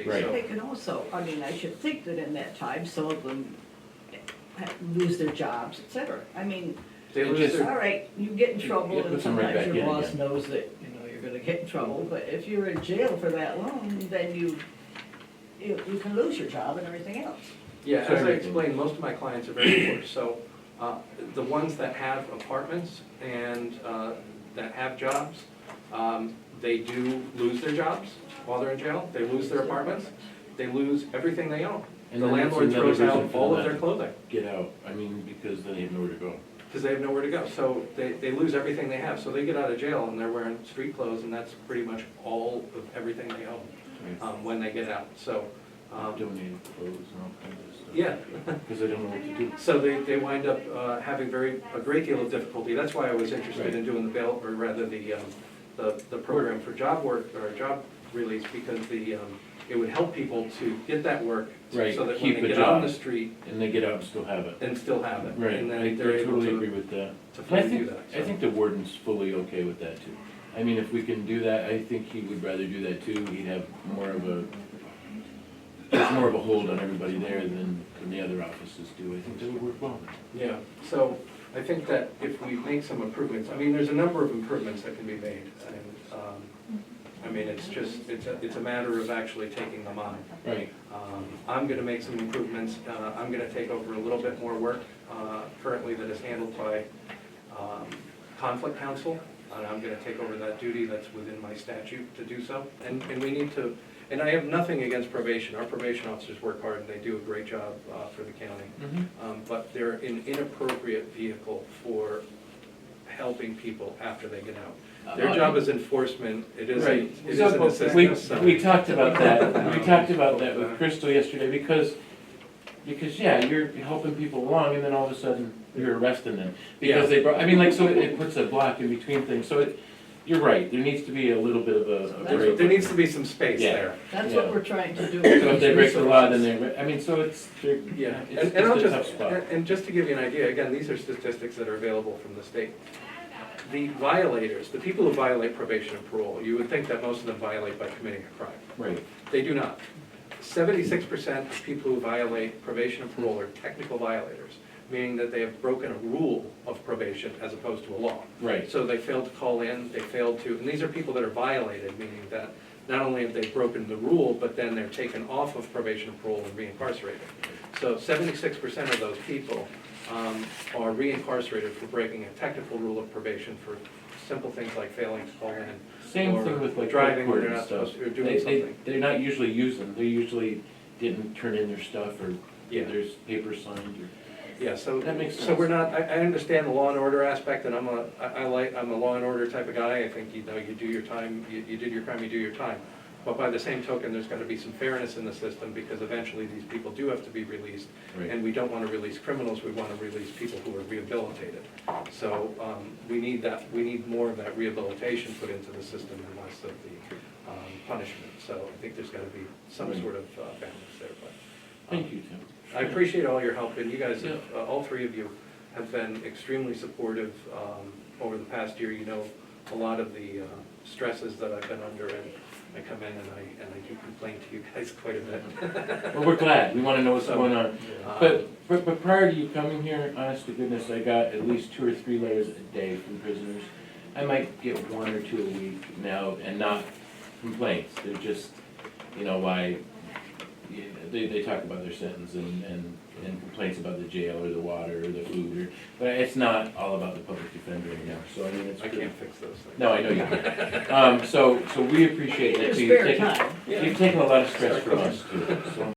Right. So- They can also, I mean, I should think that in that time, some of them lose their jobs, et cetera. I mean, They And lose just- their, all right, you get in trouble Yeah, and put them right sometimes back your in boss again. knows that, you know, you're gonna get in trouble, but if you're in jail for that long, then you can lose your job and everything else. yeah, So as I everything. explained, most of my clients are very poor, so, the ones that have apartments and, that have jobs, they do lose their jobs while they're in jail, they lose their apartments, they lose everything they own. And The then it's landlord another throws reason out for all them of their to clothing, get out, I mean, because then they have nowhere to go. because they have nowhere to go, so they lose everything they have, so they get out of jail and they're wearing street clothes, and that's pretty much all of everything they own, when they get out, so, Donated clothes and all kinds of stuff. yeah. Because they don't know what to do. So they wind up having a great deal of difficulty. That's why I was interested in doing the bail, or rather the program for job work, or job release, because it would help people to get that work, Right, so that when keep they a get out on job. the street And they get out and still have it. and still have it. Right, And I then they're able totally agree to with that. fully I do think, that. I think the warden's fully okay with that too. I mean, if we can do that, I think he would rather do that too. He'd have more of a, there's more of a hold on everybody there than the other offices do. I think that would work well. Yeah, so I think that if we make some improvements, I mean, there's a number of improvements that can be made. And, I mean, it's just, it's a matter of actually taking them on. Right. I'm gonna make some improvements. I'm gonna take over a little bit more work currently that is handled by conflict counsel. And I'm gonna take over that duty that's within my statute to do so. And we need to, and I have nothing against probation. Our probation officers work hard and they do a great job for the county. But they're an inappropriate vehicle for helping people after they get out. Their job is enforcement, it isn't, Right. it isn't We, assistance. so- we talked about that, we talked about that with Crystal yesterday, because, yeah, you're helping people along, and then all of a sudden, you're arresting them. Because they brought, I mean, like, so it puts a block in between things, so you're right, there needs to be a little bit of a break. There needs to be some space Yeah. there. That's Yeah. what we're trying to do. So if they break the law, then I mean, so it's, Yeah, it's and I'll a just, tough spot. and just to give you an idea, again, these are statistics that are available from the state. The violators, the people who violate probation and parole, you would think that most of them violate by committing a crime. Right, They do not. 76% of people who violate probation and parole are technical violators, meaning that they have broken a rule of probation as opposed to a law. right, So they failed to call in, they failed to, and these are people that are violated, meaning that not only have they broken the rule, but then they're taken off of probation and parole and reincarcerated. So 76% of those people are reincarcerated for breaking a technical rule of probation for simple things like failing to call in. same or thing with like driving when court they're and not stuff. supposed to, or doing something. They're not usually using, they usually didn't turn in their stuff, or Yeah. there's papers signed, or. Yeah, so, That makes so sense. we're not, I understand the law and order aspect, and I'm a law and order type of guy. I think, you know, you do your time, you did your crime, you do your time. But by the same token, there's gotta be some fairness in the system, because eventually these people do have to be released. Right. And we don't wanna release criminals, we wanna release people who are rehabilitated. So, we need more of that rehabilitation put into the system and less of the, punishment. So I think there's gotta be some Right. sort of, balance there, but. Thank you, Tim. I appreciate all your help, and you guys, have, all three of you, have been extremely supportive over the past year. You know a lot of the stresses that I've been under, and I come in and I do complain to you guys quite a bit. Well, we're glad, we wanna know what's going on. Um, But prior to you coming here, honest to goodness, I got at least 2 or 3 letters a day from prisoners. I might get 1 or 2 a week now, and not complaints, they're just, you know, why, yeah, they talk about their sentence and complaints about the jail or the water or the food, or, but it's not all about the public defender anymore, so I mean, it's I pretty. can't fix those things. No, I know you can't. So we appreciate In your that, so spare time. you've taken a lot of stress from us too, so.